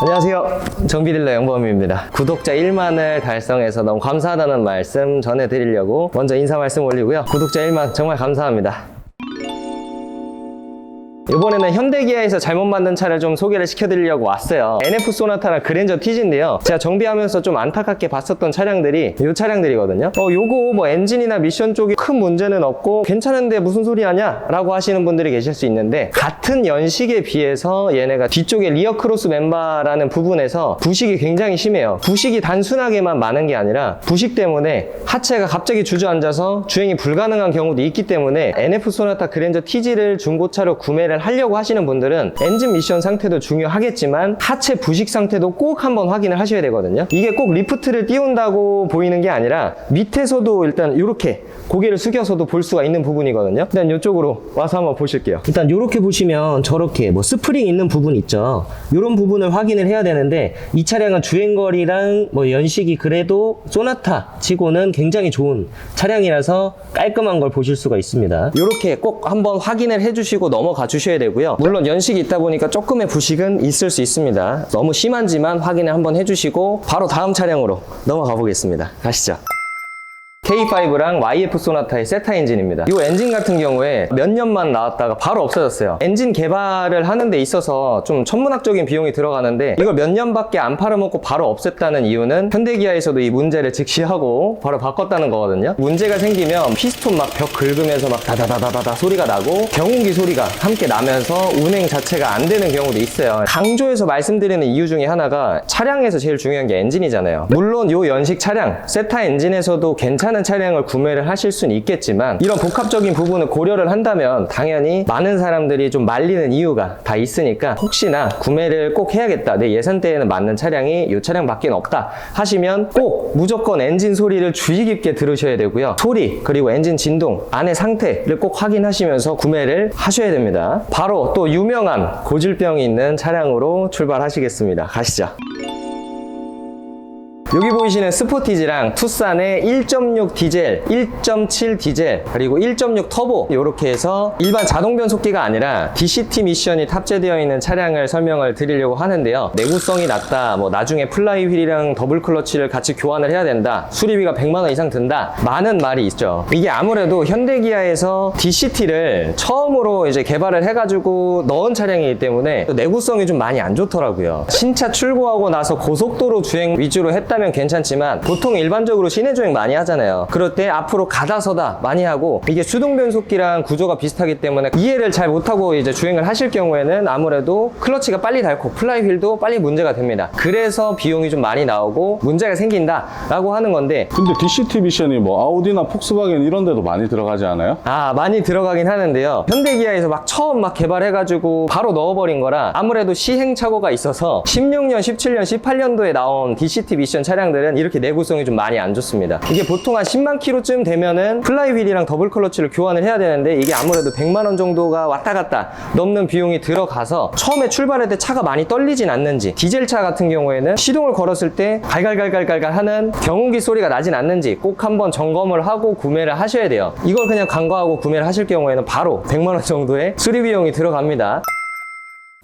안녕하세요, 정비딜러 영범입니다. 구독자 1만을 달성해서 너무 감사하다는 말씀 전해드리려고 먼저 인사 말씀 올리고요. 구독자 1만 정말 감사합니다. 이번에는 현대기아에서 잘못 만든 차를 좀 소개를 시켜드리려고 왔어요. NF 소나타랑 그랜저 TG인데요. 제가 정비하면서 좀 안타깝게 봤었던 차량들이 이 차량들이거든요. 요거 뭐 엔진이나 미션 쪽이 큰 문제는 없고 괜찮은데 무슨 소리 하냐? 라고 하시는 분들이 계실 수 있는데, 같은 연식에 비해서 얘네가 뒤쪽에 리어 크로스 멤버라는 부분에서 부식이 굉장히 심해요. 부식이 단순하게만 많은 게 아니라 부식 때문에 하체가 갑자기 주저앉아서 주행이 불가능한 경우도 있기 때문에 NF 소나타 그랜저 TG를 중고차로 구매를 하려고 하시는 분들은 엔진 미션 상태도 중요하겠지만 하체 부식 상태도 꼭 한번 확인을 하셔야 되거든요. 이게 꼭 리프트를 띄운다고 보이는 게 아니라 밑에서도 일단 이렇게 고개를 숙여서도 볼 수가 있는 부분이거든요. 일단 이쪽으로 와서 한번 보실게요. 일단 이렇게 보시면 저렇게 뭐 스프링 있는 부분 있죠. 이런 부분을 확인을 해야 되는데, 이 차량은 주행거리랑 뭐 연식이 그래도 소나타 치고는 굉장히 좋은 차량이라서 깔끔한 걸 보실 수가 있습니다. 이렇게 꼭 한번 확인을 해주시고 넘어가 주셔야 되고요. 물론 연식이 있다 보니까 조금의 부식은 있을 수 있습니다. 너무 심한지만 확인을 한번 해주시고 바로 다음 차량으로 넘어가 보겠습니다. 가시죠. K5랑 YF 소나타의 세타 엔진입니다. 이 엔진 같은 경우에 몇 년만 나왔다가 바로 없어졌어요. 엔진 개발을 하는 데 있어서 좀 천문학적인 비용이 들어가는데, 이걸 몇 년밖에 안 팔아먹고 바로 없앴다는 이유는 현대기아에서도 이 문제를 직시하고 바로 바꿨다는 거거든요. 문제가 생기면 피스톤 막 벽 긁으면서 막 다다다다다다 소리가 나고 경운기 소리가 함께 나면서 운행 자체가 안 되는 경우도 있어요. 강조해서 말씀드리는 이유 중에 하나가 차량에서 제일 중요한 게 엔진이잖아요. 물론 이 연식 차량 세타 엔진에서도 괜찮은 차량을 구매를 하실 수는 있겠지만, 이런 복합적인 부분을 고려를 한다면 당연히 많은 사람들이 좀 말리는 이유가 다 있으니까, 혹시나 구매를 꼭 해야겠다, 내 예산대에는 맞는 차량이 이 차량밖에 없다 하시면 꼭 무조건 엔진 소리를 주의 깊게 들으셔야 되고요. 소리 그리고 엔진 진동, 안의 상태를 꼭 확인하시면서 구매를 하셔야 됩니다. 바로 또 유명한 고질병이 있는 차량으로 출발하시겠습니다. 가시죠. 여기 보이시는 스포티지랑 투싼의 1.6 디젤, 1.7 디젤, 그리고 1.6 터보, 이렇게 해서 일반 자동 변속기가 아니라 DCT 미션이 탑재되어 있는 차량을 설명을 드리려고 하는데요. 내구성이 낮다, 뭐 나중에 플라이 휠이랑 더블 클러치를 같이 교환을 해야 된다, 수리비가 100만 원 이상 든다, 많은 말이 있죠. 이게 아무래도 현대기아에서 DCT를 처음으로 이제 개발을 해가지고 넣은 차량이기 때문에 내구성이 좀 많이 안 좋더라고요. 신차 출고하고 나서 고속도로 주행 위주로 했다면 괜찮지만, 보통 일반적으로 시내 주행 많이 하잖아요. 그럴 때 앞으로 가다서다 많이 하고, 이게 수동 변속기랑 구조가 비슷하기 때문에 이해를 잘 못하고 이제 주행을 하실 경우에는 아무래도 클러치가 빨리 닳고 플라이 휠도 빨리 문제가 됩니다. 그래서 비용이 좀 많이 나오고 문제가 생긴다 라고 하는 건데, 근데 DCT 미션이 뭐 아우디나 폭스바겐 이런 데도 많이 들어가지 않아요? 많이 들어가긴 하는데요. 현대기아에서 막 처음 막 개발해가지고 바로 넣어버린 거라 아무래도 시행착오가 있어서 16년, 17년, 18년도에 나온 DCT 미션 차량들은 이렇게 내구성이 좀 많이 안 좋습니다. 이게 보통 한 10만 킬로쯤 되면은 플라이 휠이랑 더블 클러치를 교환을 해야 되는데, 이게 아무래도 100만 원 정도가 왔다 갔다 넘는 비용이 들어가서 처음에 출발할 때 차가 많이 떨리진 않는지, 디젤차 같은 경우에는 시동을 걸었을 때 갈갈갈갈갈 하는 경운기 소리가 나진 않는지 꼭 한번 점검을 하고 구매를 하셔야 돼요. 이걸 그냥 간과하고 구매를 하실 경우에는 바로 100만 원 정도의 수리 비용이 들어갑니다.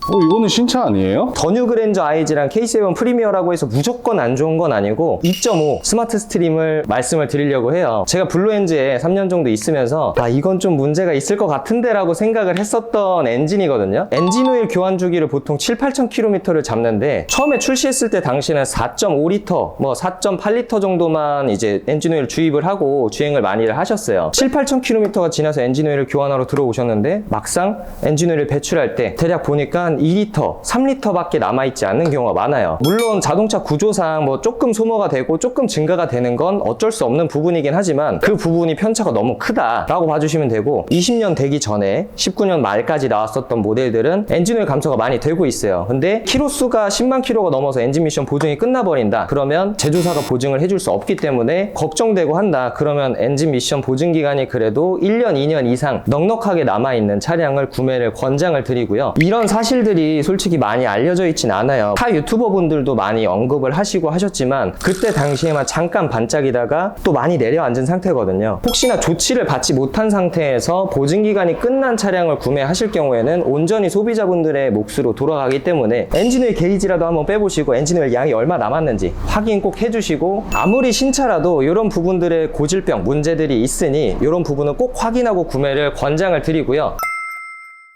이거는 신차 아니에요? 더 뉴 그랜저 IG랑 K7 프리미어라고 해서 무조건 안 좋은 건 아니고 2.5 스마트 스트림을 말씀을 드리려고 해요. 제가 블루엔즈에 3년 정도 있으면서 이건 좀 문제가 있을 것 같은데 라고 생각을 했었던 엔진이거든요. 엔진 오일 교환 주기를 보통 7-8천 km를 잡는데, 처음에 출시했을 때 당시는 4.5리터, 뭐 4.8리터 정도만 이제 엔진 오일 주입을 하고 주행을 많이를 하셨어요. 7-8천 km가 지나서 엔진 오일을 교환하러 들어오셨는데, 막상 엔진 오일을 배출할 때 대략 보니까 한 2리터, 3리터밖에 남아있지 않는 경우가 많아요. 물론 자동차 구조상 뭐 조금 소모가 되고 조금 증가가 되는 건 어쩔 수 없는 부분이긴 하지만, 그 부분이 편차가 너무 크다라고 봐주시면 되고, 20년 되기 전에 19년 말까지 나왔었던 모델들은 엔진오일 감소가 많이 되고 있어요. 근데 키로수가 10만 킬로가 넘어서 엔진 미션 보증이 끝나버린다 그러면 제조사가 보증을 해줄 수 없기 때문에 걱정되고 한다 그러면 엔진 미션 보증 기간이 그래도 1년, 2년 이상 넉넉하게 남아있는 차량을 구매를 권장을 드리고요. 이런 사실들 차량들이 솔직히 많이 알려져 있진 않아요. 타 유튜버 분들도 많이 언급을 하시고 하셨지만 그때 당시에만 잠깐 반짝이다가 또 많이 내려앉은 상태거든요. 혹시나 조치를 받지 못한 상태에서 보증기간이 끝난 차량을 구매하실 경우에는 온전히 소비자분들의 몫으로 돌아가기 때문에 엔진오일 게이지라도 한번 빼보시고 엔진오일 양이 얼마 남았는지 확인 꼭 해주시고, 아무리 신차라도 이런 부분들의 고질병 문제들이 있으니 이런 부분은 꼭 확인하고 구매를 권장을 드리고요.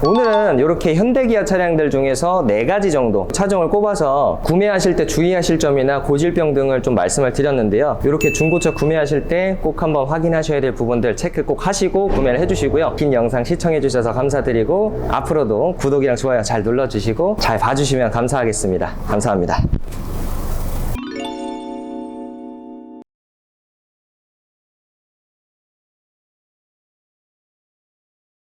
오늘은 이렇게 현대기아 차량들 중에서 4가지 정도 차종을 꼽아서 구매하실 때 주의하실 점이나 고질병 등을 좀 말씀을 드렸는데요. 이렇게 중고차 구매하실 때 꼭 한번 확인하셔야 될 부분들 체크 꼭 하시고 구매를 해주시고요. 긴 영상 시청해주셔서 감사드리고 앞으로도 구독이랑 좋아요 잘 눌러주시고 잘 봐주시면 감사하겠습니다. 감사합니다.